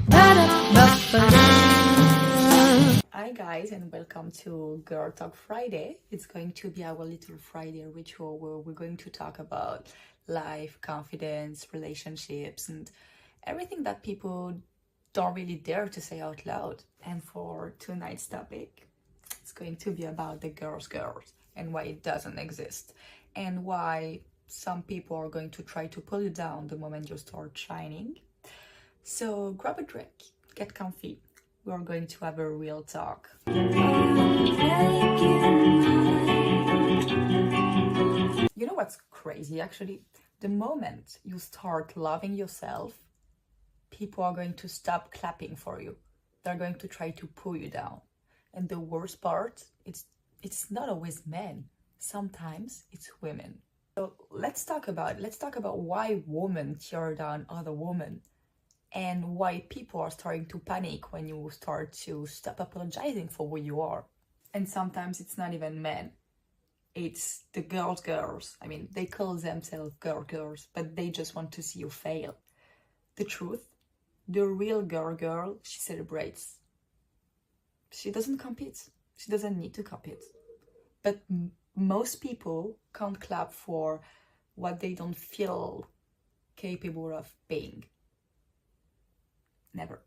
Hi guys, and welcome to Girl Talk Friday. It's going to be our little Friday ritual where we're going to talk about life, confidence, relationships, and everything that people don't really dare to say out loud. And for tonight's topic, it's going to be about the girls and why it doesn't exist, and why some people are going to try to pull you down the moment you start shining. So grab a drink, get comfy. We're going to have a real talk. You know what's crazy actually? The moment you start loving yourself, people are going to stop clapping for you. They're going to try to pull you down. And the worst part, it's not always men. Sometimes it's women. So let's talk about why women tear down other women, and why people are starting to panic when you start to stop apologizing for who you are. And sometimes it's not even men. It's the girls. I mean, they call themselves girls, but they just want to see you fail. The truth, the real girl, she celebrates. She doesn't compete. She doesn't need to compete. But most people can't clap for what they don't feel capable of being. Never.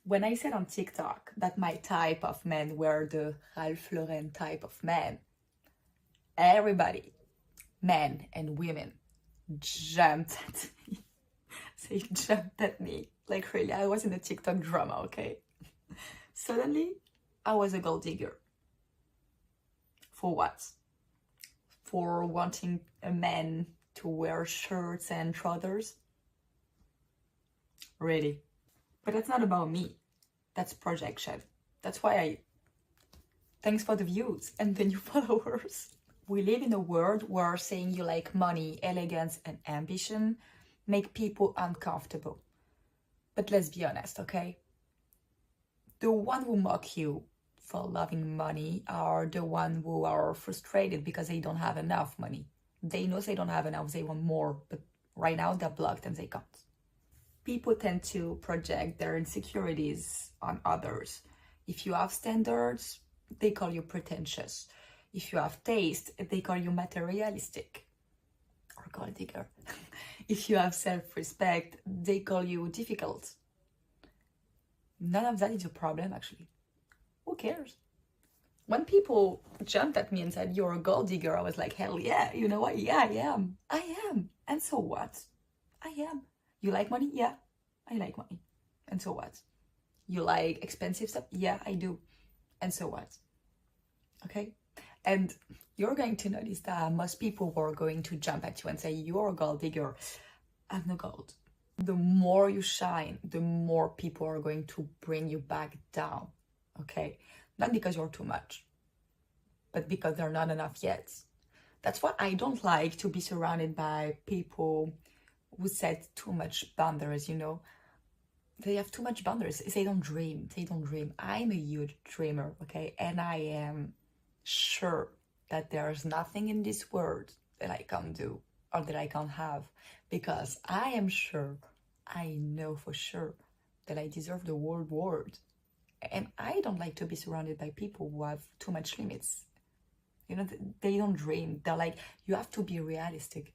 When I said on TikTok that my type of men were the Ralph Lauren type of men, everybody, men and women, jumped at me. They jumped at me. Like really, I was in a TikTok drama, okay? Suddenly, I was a gold digger. For what? For wanting a man to wear shirts and trousers? Really? But that's not about me. That's projection. That's why thanks for the views and the new followers. We live in a world where saying you like money, elegance, and ambition make people uncomfortable. But let's be honest, okay? The one who mock you for loving money are the one who are frustrated because they don't have enough money. They know they don't have enough, they want more, but right now they're blocked and they can't. People tend to project their insecurities on others. If you have standards, they call you pretentious. If you have taste, they call you materialistic or gold digger. If you have self-respect, they call you difficult. None of that is a problem, actually. Who cares? When people jumped at me and said, "You're a gold digger," I was like, hell yeah, you know what? Yeah, I am. I am. And so what? I am. You like money? Yeah, I like money. And so what? You like expensive stuff? Yeah, I do. And so what? Okay? And you're going to notice that most people were going to jump at you and say, "You're a gold digger." I'm no gold. The more you shine, the more people are going to bring you back down. Okay? Not because you're too much, but because they're not enough yet. That's why I don't like to be surrounded by people who set too much boundaries, you know. They have too much boundaries. They don't dream. I'm a huge dreamer, okay? And I am sure that there's nothing in this world that I can't do or that I can't have, because I am sure, I know for sure that I deserve the whole world. And I don't like to be surrounded by people who have too much limits. You know, they don't dream. They're like, you have to be realistic.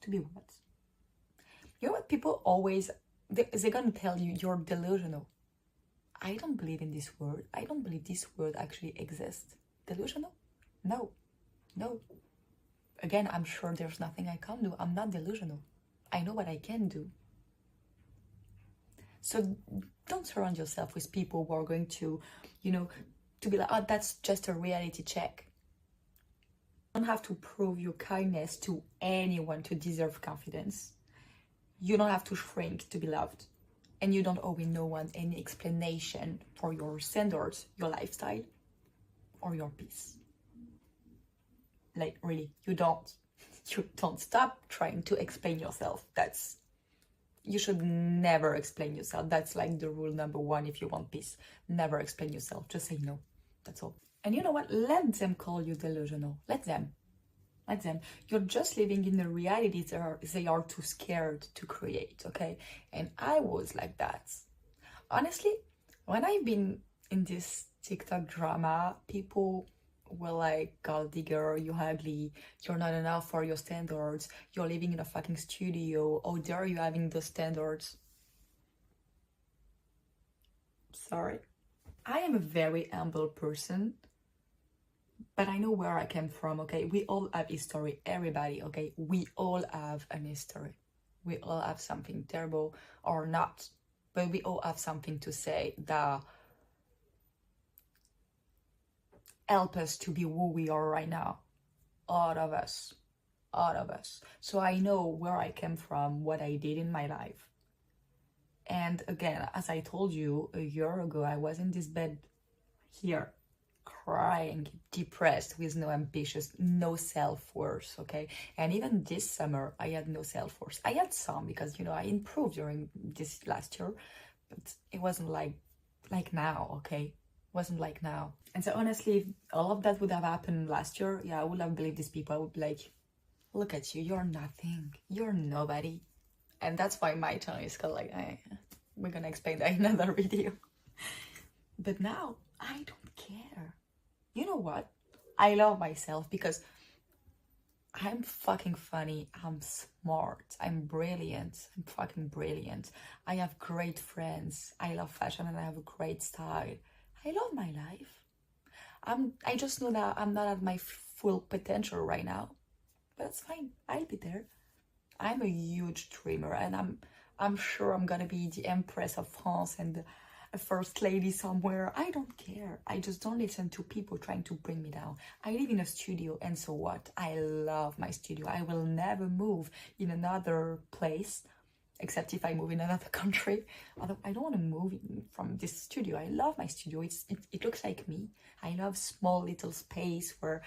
To be what? You know what? People always, they're gonna tell you you're delusional. I don't believe in this word. I don't believe this word actually exists. Delusional? No. Again, I'm sure there's nothing I can't do. I'm not delusional. I know what I can do. So don't surround yourself with people who are going to, you know, to be like, "Oh, that's just a reality check." You don't have to prove your kindness to anyone to deserve confidence. You don't have to shrink to be loved. And you don't owe no one any explanation for your standards, your lifestyle, or your peace. Like, really, you don't. You don't. Stop trying to explain yourself. You should never explain yourself. That's like the rule number one if you want peace. Never explain yourself. Just say no. That's all. And you know what? Let them call you delusional. Let them. You're just living in the realities they are too scared to create, okay? And I was like that. Honestly, when I've been in this TikTok drama, people were like, gold digger, you ugly, you're not enough for your standards, you're living in a fucking studio, how dare you having those standards? Sorry. I am a very humble person, but I know where I came from, okay? We all have history, everybody, okay? We all have an history. We all have something terrible or not, but we all have something to say that help us to be who we are right now. All of us. All of us. So I know where I came from, what I did in my life. And again, as I told you a year ago, I was in this bed here, crying, depressed, with no ambitious, no self-worth, okay? And even this summer, I had no self-worth. I had some because, I improved during this last year, but it wasn't like now, okay? Wasn't like now. And so honestly, if all of that would have happened last year, yeah, I would have believed these people. I would be like, look at you, you're nothing, you're nobody. And that's why my channel is called like, we're gonna explain that in another video. But now, I don't care. You know what? I love myself because I'm fucking funny, I'm smart, I'm brilliant, I'm fucking brilliant. I have great friends, I love fashion and I have a great style. I love my life. I just know that I'm not at my full potential right now, but that's fine. I'll be there. I'm a huge dreamer, and I'm sure I'm gonna be the Empress of France and a first lady somewhere. I don't care. I just don't listen to people trying to bring me down. I live in a studio, and so what? I love my studio. I will never move in another place, except if I move in another country. I don't want to move from this studio. I love my studio. It looks like me. I love small little space where,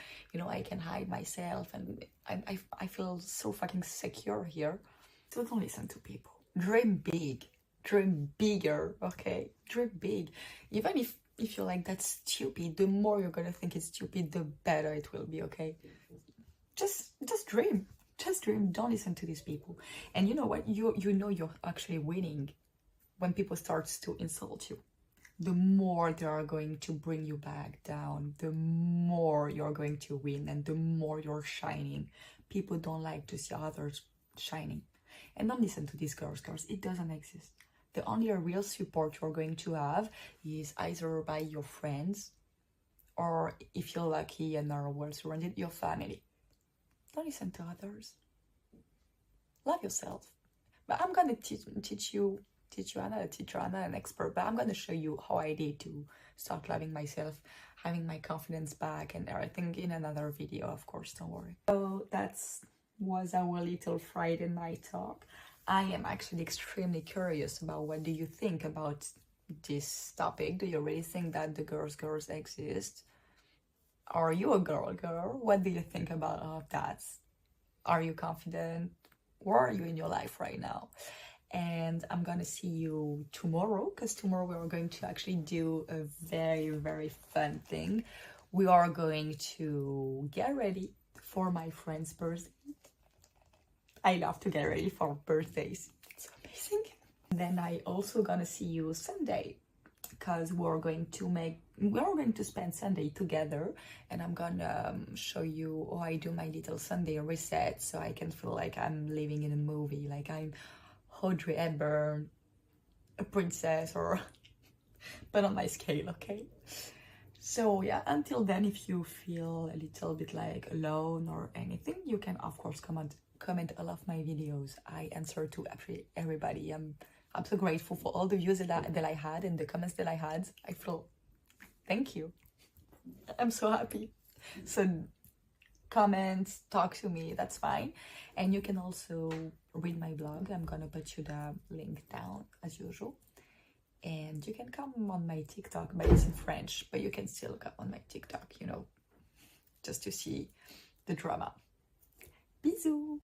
I can hide myself, and I feel so fucking secure here. So don't listen to people. Dream big. Dream bigger, okay? Dream big. Even if you're like, that's stupid, the more you're gonna think it's stupid, the better it will be, okay? Just dream. Just dream. Don't listen to these people. And you know what? You know you're actually winning when people start to insult you. The more they are going to bring you back down, the more you're going to win and the more you're shining. People don't like to see others shining. And don't listen to these girls. It doesn't exist. The only real support you're going to have is either by your friends, or if you're lucky and are well surrounded, your family. Don't listen to others. Love yourself. But I'm gonna teach you. I'm not a teacher, I'm not an expert, but I'm gonna show you how I did to start loving myself, having my confidence back and everything in another video, of course, don't worry. So that was our little Friday night talk. I am actually extremely curious about what do you think about this topic. Do you really think that the girls exist? Are you a girl? What do you think about all of that? Are you confident? Where are you in your life right now? And I'm gonna see you tomorrow, because tomorrow we are going to actually do a very, very fun thing. We are going to get ready for my friend's birthday. I love to get ready for birthdays. It's amazing. Then I also gonna see you Sunday, because we're going to spend Sunday together, and I'm gonna show you how I do my little Sunday reset, so I can feel like I'm living in a movie, like I'm Audrey Hepburn, a princess, or but on my scale, okay? So yeah, until then, if you feel a little bit like alone or anything, you can of course comment all of my videos. I answer to actually everybody. I'm so grateful for all the views that I had and the comments that I had. I feel, thank you. I'm so happy. So comment, talk to me, that's fine. And you can also read my blog. I'm gonna put you the link down as usual. And you can come on my TikTok, but it's in French, but you can still come on my TikTok, just to see the drama. Bisous.